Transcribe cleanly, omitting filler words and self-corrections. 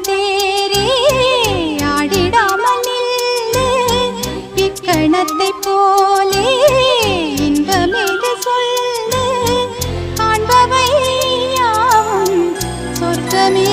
தேரே ஆடிடாமல் நில்லு இக்கணத்தை போலே இன்பமேது சொல்லு காண்பவை யாவும் சொர்க்கமே